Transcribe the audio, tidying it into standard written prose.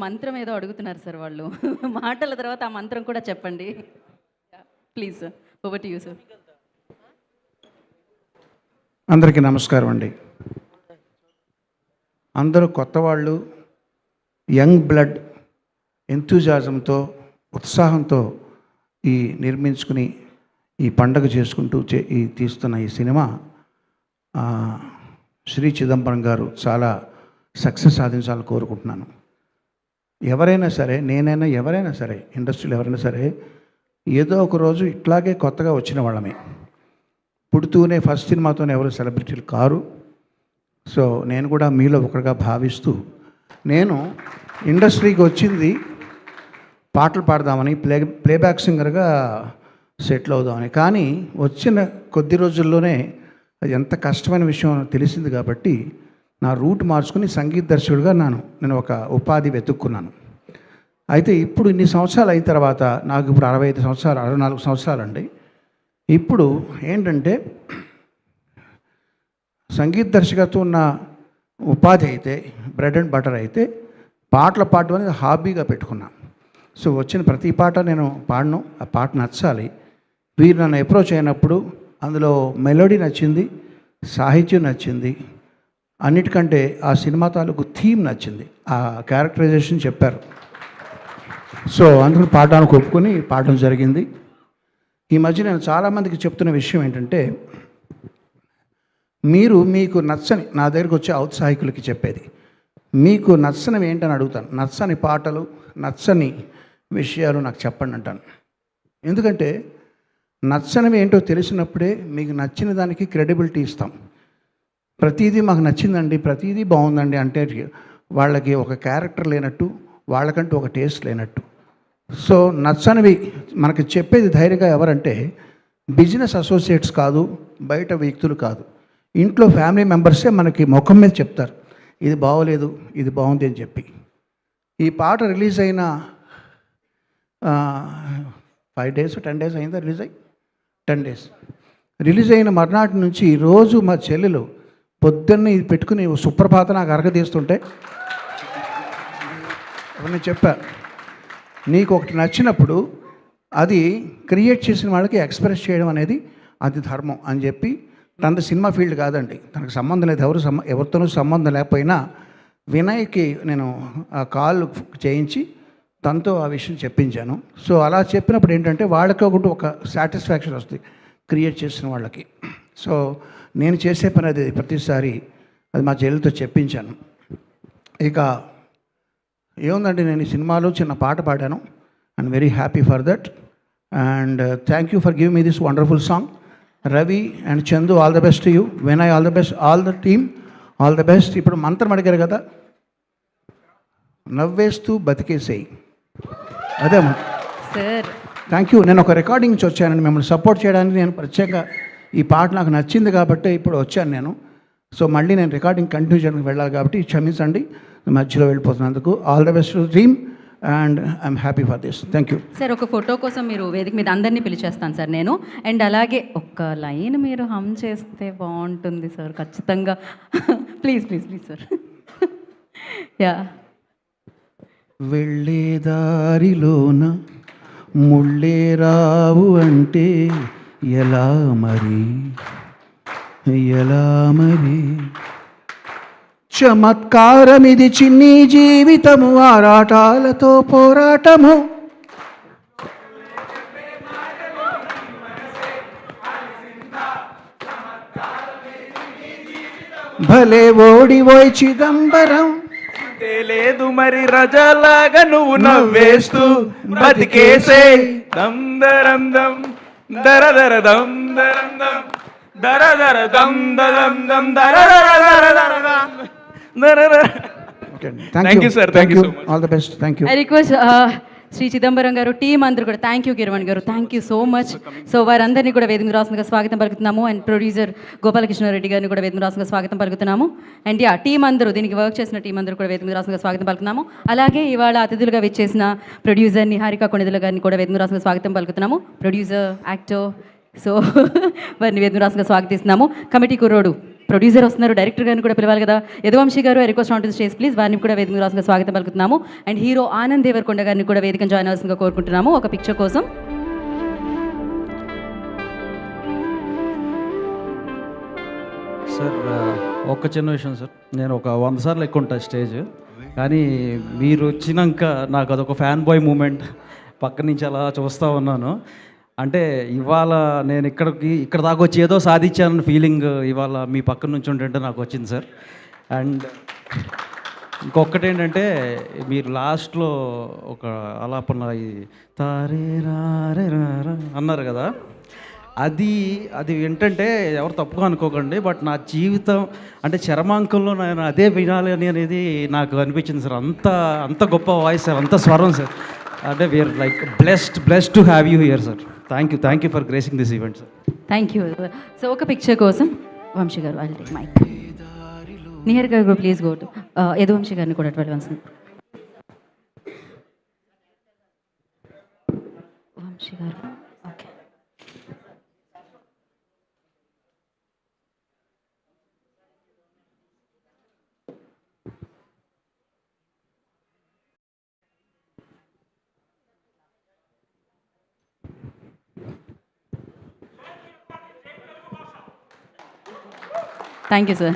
మంత్రం ఏదో అడుగుతున్నారు సార్ వాళ్ళు. మాటల తర్వాత ఆ మంత్రం కూడా చెప్పండి please sir. Over to you sir. అందరికీ నమస్కారం అండి. అందరూ కొత్త వాళ్ళు, యంగ్ బ్లడ్, ఎంతూజాజంతో, ఉత్సాహంతో ఈ నిర్మించుకుని ఈ పండగ చేసుకుంటూ ఈ తీస్తున్న ఈ సినిమా శ్రీ చిదంబరం గారు చాలా సక్సెస్ సాధించాలని కోరుకుంటున్నాను. ఎవరైనా సరే, నేనైనా ఎవరైనా సరే, ఇండస్ట్రీలో ఎవరైనా సరే ఏదో ఒక రోజు ఇట్లాగే కొత్తగా వచ్చిన వాళ్ళమే. పుడుతూనే ఫస్ట్ సినిమాతోనే ఎవరు సెలబ్రిటీలు కారు. సో నేను కూడా మీలో ఒకరిగా భావిస్తూ, నేను ఇండస్ట్రీకి వచ్చింది పాటలు పాడదామని, ప్లేబ్యాక్ సింగర్గా సెటిల్ అవుదామని. కానీ వచ్చిన కొద్ది రోజుల్లోనే అది ఎంత కష్టమైన విషయం తెలిసింది కాబట్టి నా రూట్ మార్చుకుని సంగీత దర్శకుడిగా నేను ఒక ఉపాధి వెతుక్కున్నాను. అయితే ఇప్పుడు ఇన్ని సంవత్సరాలు అయిన తర్వాత, నాకు ఇప్పుడు 65 సంవత్సరాలు 64 సంవత్సరాలు అండి. ఇప్పుడు ఏంటంటే సంగీత దర్శకత్వం ఉన్న ఉపాధి అయితే, బ్రెడ్ అండ్ బటర్ అయితే, పాటలు పాడడం అనేది హాబీగా పెట్టుకున్నాను. సో వచ్చిన ప్రతి పాట నేను పాడను, ఆ పాట నచ్చాలి. వీరు నన్ను అప్రోచ్ అయినప్పుడు అందులో మెలోడీ నచ్చింది, సాహిత్యం నచ్చింది, అన్నిటికంటే ఆ సినిమా తాలూకు థీమ్ నచ్చింది, ఆ క్యారెక్టరైజేషన్ చెప్పారు. సో అందుకని పాడడానికి ఒప్పుకొని పాడడం జరిగింది. ఈ మధ్య నేను చాలామందికి చెప్తున్న విషయం ఏంటంటే, మీకు నచ్చని, నా దగ్గరికి వచ్చే ఔత్సాహికులకి చెప్పేది, మీకు నచ్చనివి ఏంటని అడుగుతాను. నచ్చని పాటలు, నచ్చని విషయాలు నాకు చెప్పండి అంటాను. ఎందుకంటే నచ్చనివి ఏంటో తెలిసినప్పుడే మీకు నచ్చిన దానికి క్రెడిబిలిటీ ఇస్తాం. ప్రతిదీ మాకు నచ్చిందండి, ప్రతిదీ బాగుందండి అంటే వాళ్ళకి ఒక క్యారెక్టర్ లేనట్టు, వాళ్ళకంటూ ఒక టేస్ట్ లేనట్టు. సో నచ్చనివి మనకి చెప్పేది ధైర్యంగా ఎవరంటే బిజినెస్ అసోసియేట్స్ కాదు, బయట వ్యక్తులు కాదు, ఇంట్లో ఫ్యామిలీ మెంబర్సే మనకి ముఖం మీద చెప్తారు, ఇది బాగోలేదు, ఇది బాగుంది అని చెప్పి. ఈ పాట రిలీజ్ అయిన 5 days 10 days అయిందా రిలీజ్ అయ్యి? 10 days. రిలీజ్ అయిన మర్నాటి నుంచి రోజు మా చెల్లెలు పొద్దున్నే ఇది పెట్టుకుని సుప్రభాత నాకు అరగదీస్తుంటే నేను చెప్పా, నీకు ఒకటి నచ్చినప్పుడు అది క్రియేట్ చేసిన వాళ్ళకి ఎక్స్ప్రెస్ చేయడం అనేది అది ధర్మం అని చెప్పి. తనది సినిమా ఫీల్డ్ కాదండి, తనకు సంబంధం లేదు, ఎవరితోనూ సంబంధం లేకపోయినా వినయ్కి నేను ఆ కాల్ చేయించి తనతో ఆ విషయం చెప్పించాను. సో అలా చెప్పినప్పుడు ఏంటంటే వాళ్ళకి ఒక సాటిస్ఫాక్షన్ వస్తుంది క్రియేట్ చేసిన వాళ్ళకి. సో నేను చేసే పని అది ప్రతిసారి అది మా చెల్లితో చెప్పించాను. ఇక ఏముందండి, నేను ఈ సినిమాలో చిన్న పాట పాడాను. I'm very happy for that and thank you for giving me this wonderful song. Ravi and Chandu, all the best to you. Vinay, all the best, all the team, all the best. ఇప్పుడు మంత్రం అడిగారు కదా, నవ్వేస్తూ బతికేసేయి, అదే సార్. Thank you. నేను ఒక recording నుంచి వచ్చానండి మిమ్మల్ని సపోర్ట్ చేయడానికి. నేను ప్రత్యేకంగా ఈ పాట నాకు నచ్చింది కాబట్టి ఇప్పుడు వచ్చాను నేను. సో మళ్ళీ నేను రికార్డింగ్ కంటిన్యూ చేయడానికి వెళ్ళాలి కాబట్టి క్షమించండి మధ్యలో వెళ్ళిపోతున్నందుకు. All the best dream and I'm happy for this. Thank you sir. ఒక ఫోటో కోసం మీరు వేదిక మీద అందరినీ పిలిచేస్తాను సార్ నేను. అండ్ అలాగే ఒక్క లైన్ మీరు హమ్ చేస్తే బాగుంటుంది సార్ ఖచ్చితంగా. Please please please sir. Yeah. వెళ్ళే దారిలోన ముళ్ళే రావు అంటే ఎలా మరి, ఎలా మరి, చమత్కారం ఇది చిన్ని జీవితము, ఆరాటాలతో పోరాటము, భలే ఓడిపోయి చిదంబరం, లేదు మరి రజలాగా నువ్వు నవ్వేస్తూ బతికేసే, దమ్ దరం దం దర దర దం దరం దం దర దర దం దరం దం దర దర దర దర దం దర దర. Thank you sir, thank you so much, all the best. Thank you. I request Shri Chidambaram గారు, టీం అందరూ కూడా థ్యాంక్ యూ. కిరవణ్ గారు thank you so much. So వారందరినీ కూడా వేదిక రాసుగా స్వాగతం పలుకుతున్నాము. అండ్ ప్రొడ్యూసర్ గోపాలకృష్ణారెడ్డి గారిని కూడా వేదిక రాసుగా స్వాగతం పలుకుతున్నాము. అండ్ యా, టీం అందరూ, దీనికి వర్క్ చేసిన టీం అందరూ కూడా వేదిక రాసుగా స్వాగతం పలుకుతున్నాము. అలాగే ఇవాళ అతిథులుగా విచ్చేసిన ప్రొడ్యూసర్ నిహారిక కొణిదెల గారిని కూడా వేదిక రాసుగా స్వాగతం పలుకుతున్నాము. ప్రొడ్యూసర్, యాక్టర్, సో వారిని వేదిక రాసుగా స్వాగతిస్తున్నాము. కమిటీ కుర్రోడు ప్రొడ్యూసర్ వస్తున్నారు, డైరెక్టర్ గారిని కూడా పిలవాలి కదా. యదువంశీ గారు request on to stage please. వారిని కూడా వేదిక రాసుగా స్వాగతం పలుకుతున్నాము. అండ్ హీరో ఆనంద్ దేవరకొండ గారిని కూడా వేదిక జాయిన్ అవ్వాల్సిందిగా కోరుకుంటున్నాము ఒక పిక్చర్ కోసం. సార్ ఒక్క చిన్న విషయం సార్, నేను ఒక 100 సార్లు ఎక్కుంటా స్టేజ్, కానీ మీరు వచ్చినాక నాకు అదొక ఫ్యాన్ బాయ్ మూమెంట్. పక్క నుంచి అలా చూస్తూ ఉన్నాను. అంటే ఇవాళ నేను ఇక్కడ దాకా వచ్చి ఏదో సాధించానన్న ఫీలింగ్ ఇవాళ మీ పక్కన నుంచి ఉంటుంటే నాకు వచ్చింది సార్. అండ్ ఇంకొకటి ఏంటంటే, మీరు లాస్ట్లో ఒక ఆలాపన ఈ తారే రారే రారా అన్నారు కదా, అది ఏంటంటే ఎవరు తప్పుగా అనుకోకండి, బట్ నా జీవితం అంటే చరమాంకంలో నేను అదే వినాలి అనేది నాకు అనిపించింది సార్. అంత గొప్ప వాయిస్ సార్, అంత స్వరం సార్. అంటే we're like blessed to have you here sir. Thank you for gracing this event sir. Thank you. So ఒక పిక్చర్ కోసం వంశీ గారు ఐ టేక్ మైక్. నిహర్ గారు ప్లీజ్ గో టు యదువంశీ గారిని కూడా వెళ్ళవలసింది. వంశీ గారు ఓకే. Thank you sir.